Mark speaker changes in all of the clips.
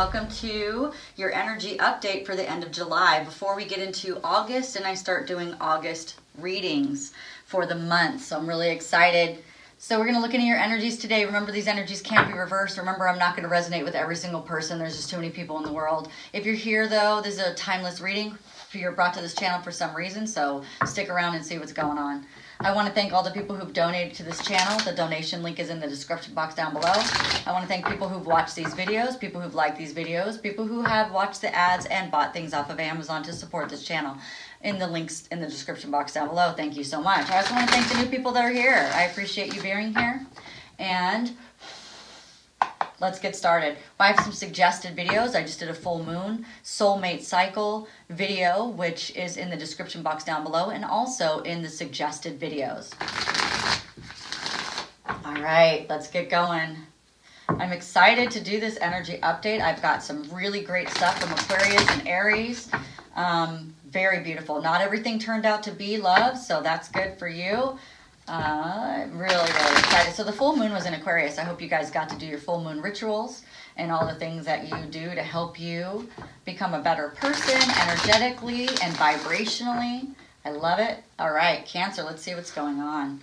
Speaker 1: welcome to your energy update for the end of July. Before we get into August and I start doing August readings for the month, so I'm really excited. So we're going to look into your energies today. Remember, these energies can't be reversed. Remember, I'm not going to resonate with every single person. There's just too many people in the world. If you're here, though, this is a timeless reading. You're brought to this channel for some reason, so stick around and see what's going on. I want to thank all the people who've donated to this channel. The donation link is in the description box down below. I want to thank people who've watched these videos, people who've liked these videos, people who have watched the ads and bought things off of Amazon to support this channel. In the links in the description box down below. Thank you so much. I also want to thank the new people that are here. I appreciate you being here. And let's get started. I have some suggested videos. I just did a full moon soulmate cycle video, which is in the description box down below and also in the suggested videos. All right, let's get going. I'm excited to do this energy update. I've got some really great stuff from Aquarius and Aries. Very beautiful. Not everything turned out to be love, so that's good for you. Really excited. So the full moon was in Aquarius. I hope you guys got to do your full moon rituals and all the things that you do to help you become a better person energetically and vibrationally. I love it. All right, Cancer, let's see what's going on.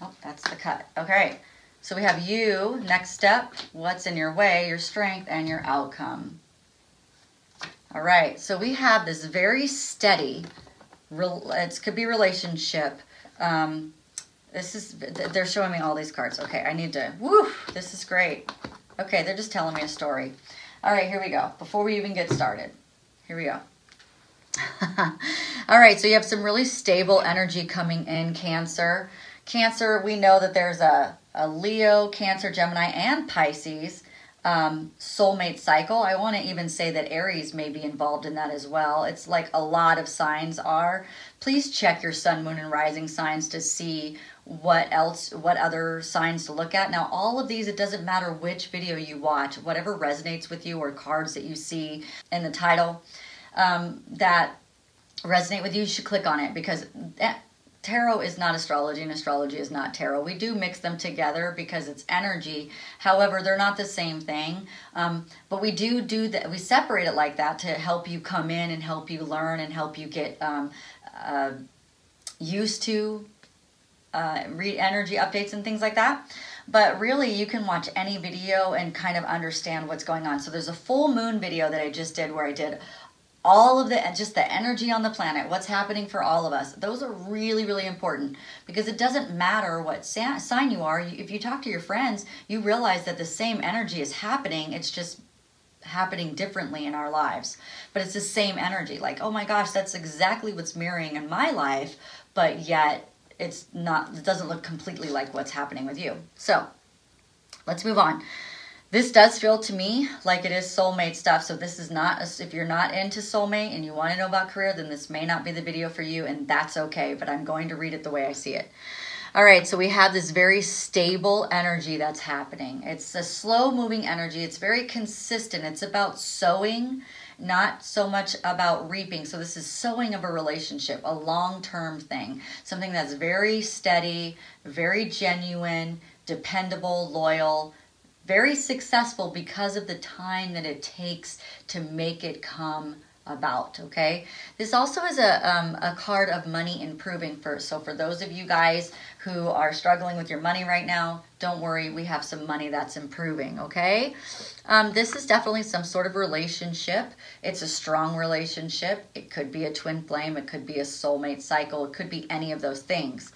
Speaker 1: Oh, that's the cut. Okay, so we have you, next step, what's in your way, your strength, and your outcome. All right, so we have this very steady, it could be relationship. They're showing me all these cards. Okay, I need to, this is great. Okay, they're just telling me a story. All right, here we go. Before we even get started, here we go. All right, so you have some really stable energy coming in, Cancer. Cancer, we know that there's a Leo, Cancer, Gemini, and Pisces soulmate cycle. I want to even say that Aries may be involved in that as well. It's like a lot of signs are. Please check your sun, moon, and rising signs to see what other signs to look at. Now, all of these, it doesn't matter which video you watch, whatever resonates with you or cards that you see in the title that resonate with you, you should click on it, because tarot is not astrology and astrology is not tarot. We do mix them together because it's energy. However, they're not the same thing. But we do that. We separate it like that to help you come in and help you learn and help you get used to read energy updates and things like that. But really, you can watch any video and kind of understand what's going on. So there's a full moon video that I just did where I did all of just the energy on the planet, what's happening for all of us. Those are really, really important, because it doesn't matter what sign you are. If you talk to your friends, you realize that the same energy is happening. It's just happening differently in our lives. But it's the same energy. Like, oh my gosh, that's exactly what's mirroring in my life, but yet it's not, it doesn't look completely like what's happening with you. So let's move on. This does feel to me like it is soulmate stuff. So this is not, if you're not into soulmate and you want to know about career, then this may not be the video for you, and that's okay. But I'm going to read it the way I see it. All right, so we have this very stable energy that's happening. It's a slow moving energy. It's very consistent. It's about sowing, not so much about reaping. So this is sowing of a relationship, a long-term thing, something that's very steady, very genuine, dependable, loyal, very successful because of the time that it takes to make it come about, okay? This also is a card of money improving. So for those of you guys who are struggling with your money right now, don't worry, we have some money that's improving, okay? This is definitely some sort of relationship. It's a strong relationship. It could be a twin flame. It could be a soulmate cycle. It could be any of those things.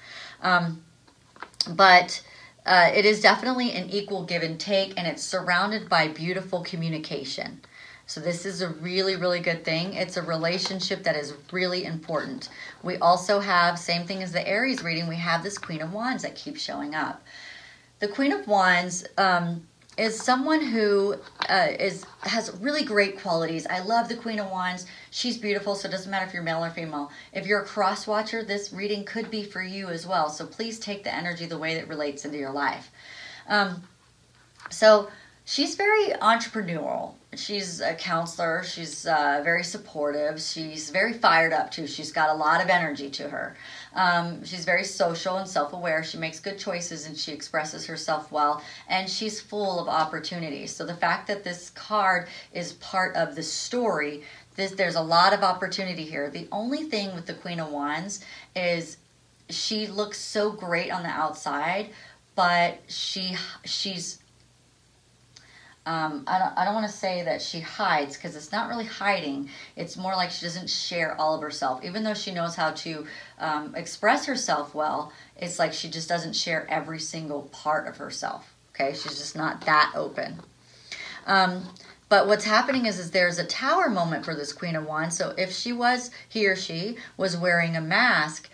Speaker 1: It is definitely an equal give and take, and it's surrounded by beautiful communication. So this is a really, really good thing. It's a relationship that is really important. We also have, same thing as the Aries reading, we have this Queen of Wands that keeps showing up. The Queen of Wands is someone who has really great qualities. I love the Queen of Wands. She's beautiful, so it doesn't matter if you're male or female. If you're a cross watcher, this reading could be for you as well. So please take the energy the way that relates into your life. So She's very entrepreneurial. She's a counselor. She's very supportive. She's very fired up too. She's got a lot of energy to her. She's very social and self-aware. She makes good choices and she expresses herself well. And she's full of opportunities. So the fact that this card is part of the story, there's a lot of opportunity here. The only thing with the Queen of Wands is she looks so great on the outside, but she's I don't want to say that she hides, because it's not really hiding. It's more like she doesn't share all of herself. Even though she knows how to express herself well, it's like she just doesn't share every single part of herself. Okay, she's just not that open. But what's happening is there's a tower moment for this Queen of Wands. So if he or she was wearing a mask,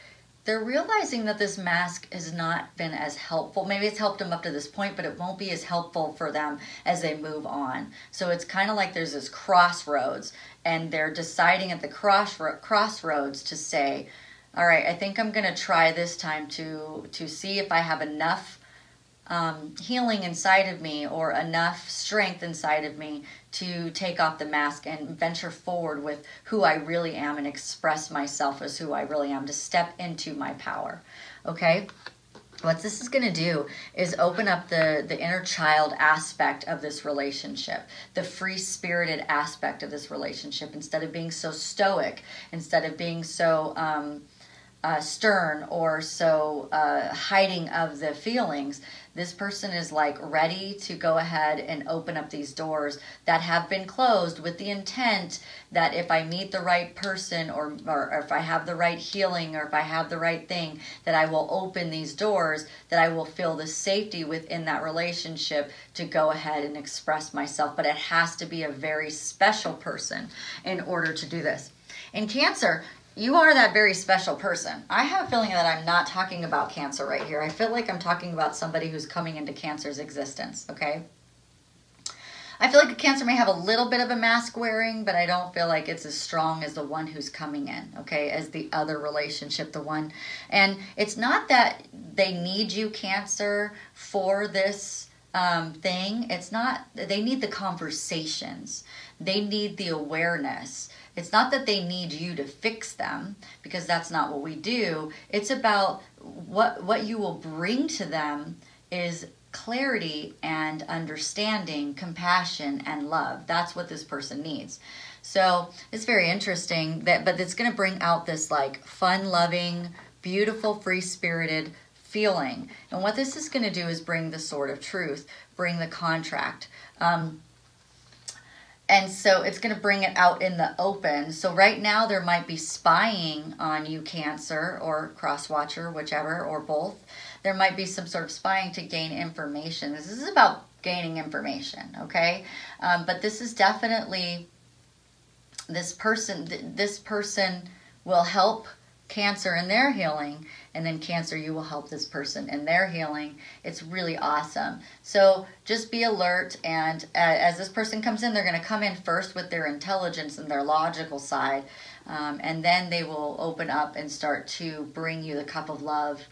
Speaker 1: they're realizing that this mask has not been as helpful. Maybe it's helped them up to this point, but it won't be as helpful for them as they move on. So it's kind of like there's this crossroads, and they're deciding at the crossroads to say, all right, I think I'm going to try this time to see if I have enough healing inside of me or enough strength inside of me to take off the mask and venture forward with who I really am and express myself as who I really am, to step into my power. Okay? What this is going to do is open up the inner child aspect of this relationship, the free-spirited aspect of this relationship. Instead of being so stoic, instead of being so stern or so hiding of the feelings, this person is like ready to go ahead and open up these doors that have been closed, with the intent that if I meet the right person or if I have the right healing or if I have the right thing, that I will open these doors, that I will feel the safety within that relationship to go ahead and express myself. But it has to be a very special person in order to do this. In Cancer, you are that very special person. I have a feeling that I'm not talking about Cancer right here. I feel like I'm talking about somebody who's coming into Cancer's existence, okay? I feel like a Cancer may have a little bit of a mask wearing, but I don't feel like it's as strong as the one who's coming in, okay, as the other relationship, the one. And it's not that they need you, Cancer, for this thing. It's not, they need the conversations. They need the awareness. It's not that they need you to fix them, because that's not what we do. It's about what you will bring to them is clarity and understanding, compassion, and love. That's what this person needs. So it's very interesting, but it's going to bring out this like fun-loving, beautiful, free-spirited feeling. And what this is going to do is bring the sword of truth, bring the contract. And so it's going to bring it out in the open. So right now there might be spying on you, Cancer, or cross-watcher, whichever, or both. There might be some sort of spying to gain information. This is about gaining information, okay? But this is definitely, this person will help Cancer in their healing, and then Cancer, you will help this person in their healing. It's really awesome. So just be alert, and as this person comes in, they're going to come in first with their intelligence and their logical side, and then they will open up and start to bring you the cup of love,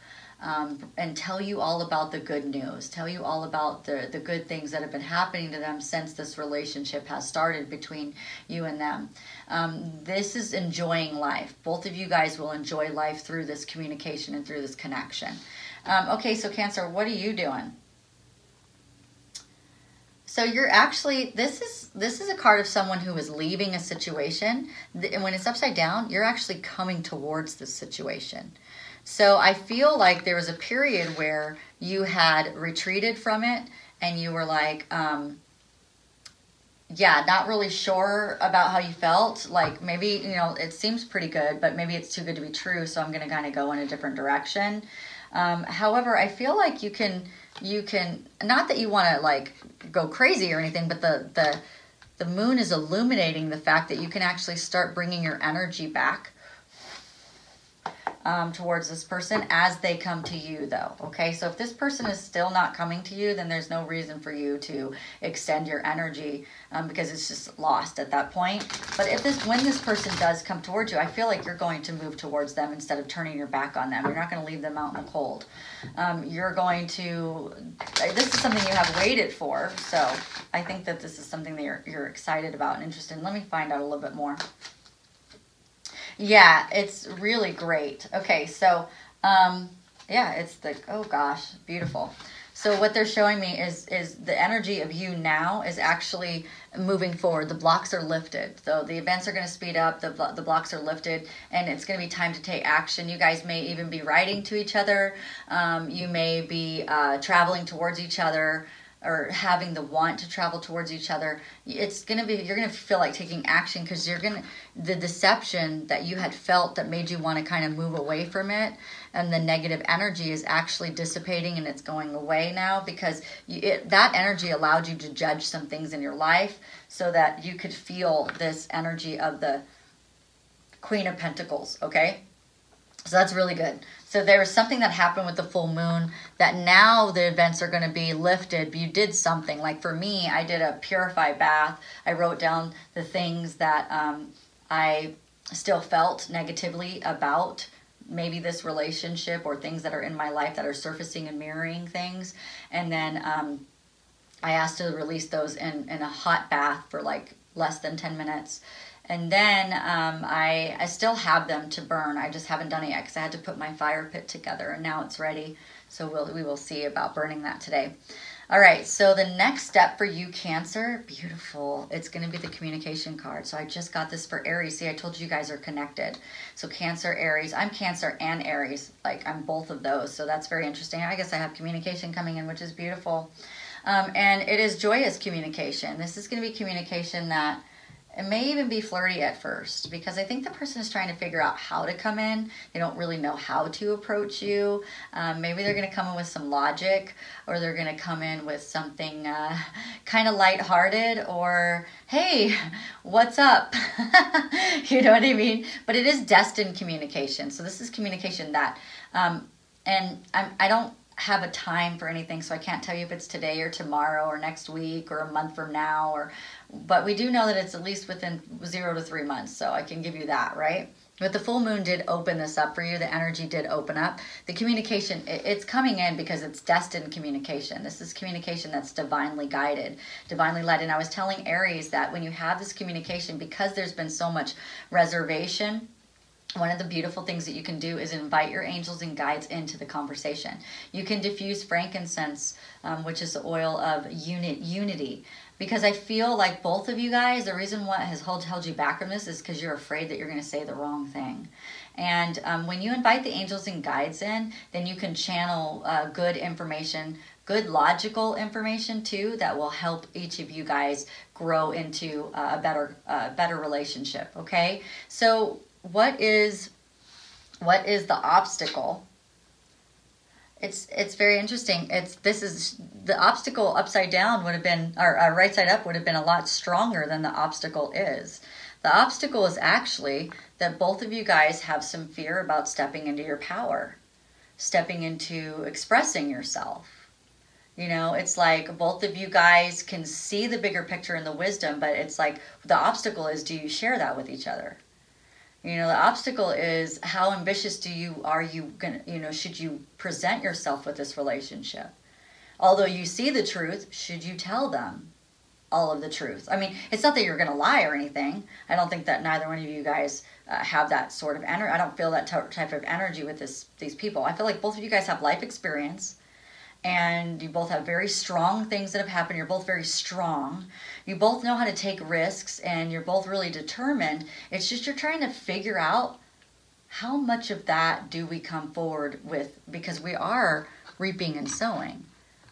Speaker 1: and tell you all about the good news, tell you all about the good things that have been happening to them since this relationship has started between you and them. This is enjoying life. Both of you guys will enjoy life through this communication and through this connection. Okay, so Cancer, what are you doing? So you're actually, this is a card of someone who is leaving a situation. And when it's upside down, you're actually coming towards this situation. So I feel like there was a period where you had retreated from it and you were like, yeah, not really sure about how you felt. Like maybe, you know, it seems pretty good, but maybe it's too good to be true. So I'm going to kind of go in a different direction. However, I feel like you can, not that you want to like go crazy or anything, but the moon is illuminating the fact that you can actually start bringing your energy back. towards this person as they come to you, though. Okay, so if this person is still not coming to you, then there's no reason for you to extend your energy, because it's just lost at that point. But when this person does come towards you, I feel like you're going to move towards them instead of turning your back on them. You're not going to leave them out in the cold. You're going to, this is something you have waited for, so I think that this is something that you're excited about and interested in. Let me find out a little bit more. Yeah, it's really great. Okay, so, yeah, it's the, oh gosh, beautiful. So what they're showing me is the energy of you now is actually moving forward. The blocks are lifted. So the events are going to speed up. The blocks are lifted, and it's going to be time to take action. You guys may even be writing to each other. You may be traveling towards each other, or having the want to travel towards each other. It's going to be, you're going to feel like taking action, because the deception that you had felt that made you want to kind of move away from it, and the negative energy is actually dissipating, and it's going away now, because that energy allowed you to judge some things in your life so that you could feel this energy of the Queen of Pentacles, okay? So that's really good. So there was something that happened with the full moon that now the events are going to be lifted. You did something. Like for me, I did a purify bath. I wrote down the things that I still felt negatively about maybe this relationship, or things that are in my life that are surfacing and mirroring things. And then I asked to release those in a hot bath for like less than 10 minutes. And then I still have them to burn. I just haven't done it yet because I had to put my fire pit together, and now it's ready. So we will see about burning that today. All right, so the next step for you, Cancer, beautiful. It's going to be the communication card. So I just got this for Aries. See, I told you guys are connected. So Cancer, Aries. I'm Cancer and Aries. Like, I'm both of those. So that's very interesting. I guess I have communication coming in, which is beautiful. And it is joyous communication. This is going to be communication that it may even be flirty at first, because I think the person is trying to figure out how to come in. They don't really know how to approach you. Maybe they're going to come in with some logic, or they're going to come in with something kind of lighthearted, or, hey, what's up? You know what I mean? But it is destined communication. So this is communication that, and I don't have a time for anything, so I can't tell you if it's today or tomorrow or next week or a month from now, but we do know that it's at least within 0 to 3 months, so I can give you that, right? But the full moon did open this up for you. The energy did open up. The communication, it's coming in because it's destined communication. This is communication that's divinely guided, divinely led. And I was telling Aries that when you have this communication, because there's been so much reservation, one of the beautiful things that you can do is invite your angels and guides into the conversation. You can diffuse frankincense, which is the oil of unity. Because I feel like both of you guys, the reason what has held you back from this is because you're afraid that you're going to say the wrong thing. And when you invite the angels and guides in, then you can channel good information, good logical information too, that will help each of you guys grow into a better relationship, okay? So what is the obstacle? It's very interesting. This is the obstacle upside down would have been, or right side up would have been a lot stronger than the obstacle is. The obstacle is actually that both of you guys have some fear about stepping into your power, stepping into expressing yourself. You know, it's like both of you guys can see the bigger picture and the wisdom, but it's like the obstacle is, do you share that with each other? You know, the obstacle is how ambitious are you gonna, you know, should you present yourself with this relationship? Although you see the truth, should you tell them all of the truth? I mean, it's not that you're gonna lie or anything. I don't think that neither one of you guys have that sort of energy. I don't feel that type of energy with these people. I feel like both of you guys have life experience, and you both have very strong things that have happened. You're both very strong. You both know how to take risks, and you're both really determined. It's just you're trying to figure out how much of that do we come forward with, because we are reaping and sowing.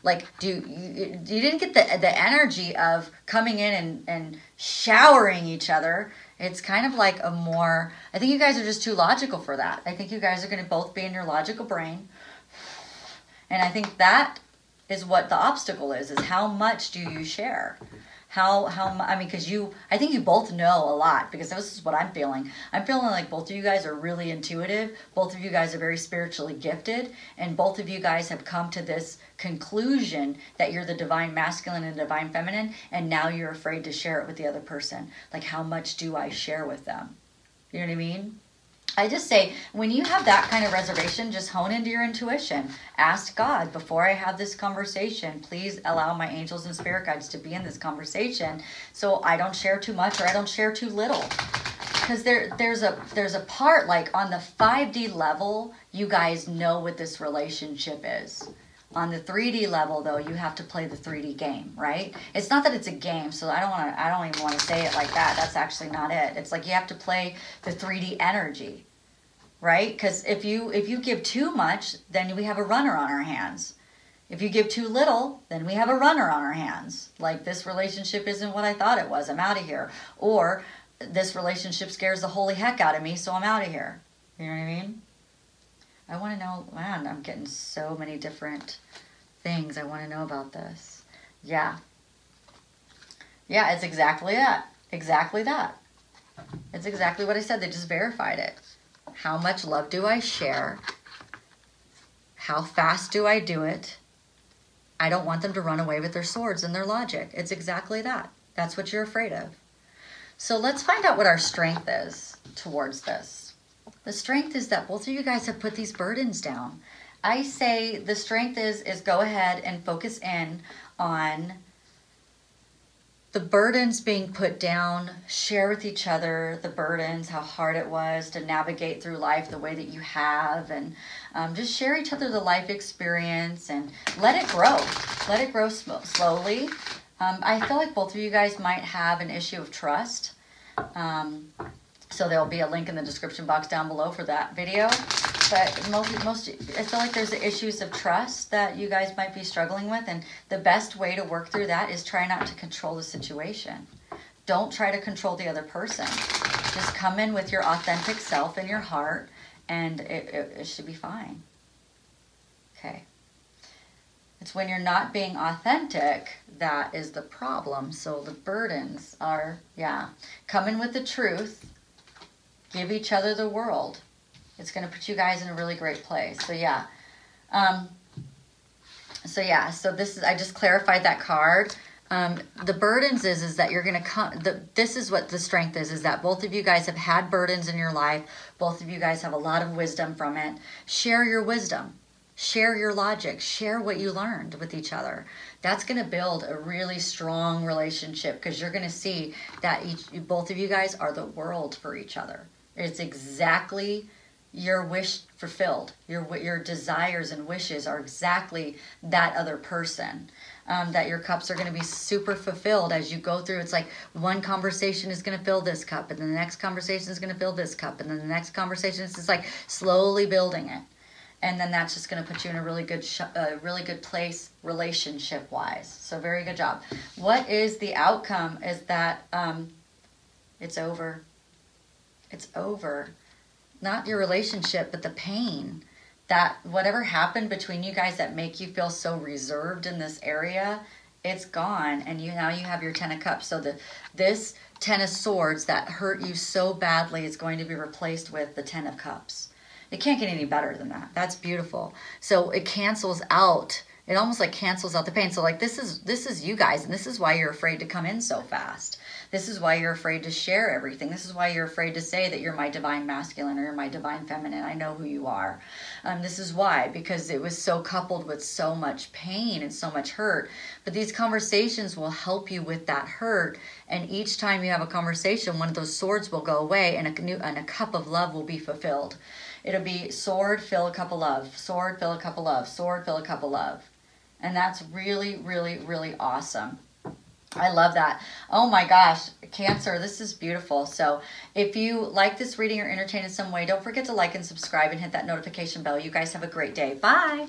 Speaker 1: Like, you didn't get the energy of coming in and showering each other. It's kind of like a more, I think you guys are just too logical for that. I think you guys are going to both be in your logical brain. And I think that is what the obstacle is how much do you share? I mean, because I think you both know a lot, because this is what I'm feeling. I'm feeling like both of you guys are really intuitive. Both of you guys are very spiritually gifted, and both of you guys have come to this conclusion that you're the divine masculine and divine feminine, and now you're afraid to share it with the other person. Like, how much do I share with them? You know what I mean? I just say, when you have that kind of reservation, just hone into your intuition. Ask God, before I have this conversation, please allow my angels and spirit guides to be in this conversation so I don't share too much or I don't share too little. Because there's a part, like on the 5D level, you guys know what this relationship is. On the 3D level, though, you have to play the 3D game, right? It's not that it's a game, so I don't even want to say it like that. That's actually not it. It's like you have to play the 3D energy, right? Because if you give too much, then we have a runner on our hands. If you give too little, then we have a runner on our hands. Like, this relationship isn't what I thought it was. I'm out of here. Or this relationship scares the holy heck out of me, so I'm out of here. You know what I mean? I want to know, man, I'm getting so many different things I want to know about this. Yeah. Yeah, it's exactly that. Exactly that. It's exactly what I said. They just verified it. How much love do I share? How fast do I do it? I don't want them to run away with their swords and their logic. It's exactly that. That's what you're afraid of. So let's find out what our strength is towards this. The strength is that both of you guys have put these burdens down. I say the strength is go ahead and focus in on the burdens being put down. Share with each other the burdens, how hard it was to navigate through life the way that you have, and just share each other the life experience and let it grow. Let it grow slowly. I feel like both of you guys might have an issue of trust. So there'll be a link in the description box down below for that video. But most I feel like there's issues of trust that you guys might be struggling with, and the best way to work through that is try not to control the situation. Don't try to control the other person. Just come in with your authentic self in your heart, and it should be fine. Okay. It's when you're not being authentic that is the problem. So the burdens are, yeah, come in with the truth. Give each other the world. It's going to put you guys in a really great place. So yeah. So this is, I just clarified that card. The burdens is that you're going to come, this is what the strength is that both of you guys have had burdens in your life. Both of you guys have a lot of wisdom from it. Share your wisdom. Share your logic. Share what you learned with each other. That's going to build a really strong relationship, because you're going to see that both of you guys are the world for each other. It's exactly your wish fulfilled. Your desires and wishes are exactly that other person. That your cups are going to be super fulfilled as you go through. It's like one conversation is going to fill this cup, and then the next conversation is going to fill this cup, and then the next conversation is just like slowly building it. And then that's just going to put you in a really good place relationship-wise. So very good job. What is the outcome is that it's over. It's over. Not your relationship, but the pain. That whatever happened between you guys that make you feel so reserved in this area, it's gone. And now you have your 10 of Cups. So this 10 of Swords that hurt you so badly is going to be replaced with the 10 of Cups. It can't get any better than that. That's beautiful. So it cancels out. It almost like cancels out the pain. So like this is you guys, and this is why you're afraid to come in so fast. This is why you're afraid to share everything. This is why you're afraid to say that you're my divine masculine or you're my divine feminine. I know who you are. This is why, because it was so coupled with so much pain and so much hurt. But these conversations will help you with that hurt. And each time you have a conversation, one of those swords will go away, and a cup of love will be fulfilled. It'll be sword, fill a cup of love. Sword, fill a cup of love. Sword, fill a cup of love. And that's really, really, really awesome. I love that. Oh my gosh, Cancer, this is beautiful. So if you like this reading or entertained in some way, don't forget to like and subscribe and hit that notification bell. You guys have a great day. Bye.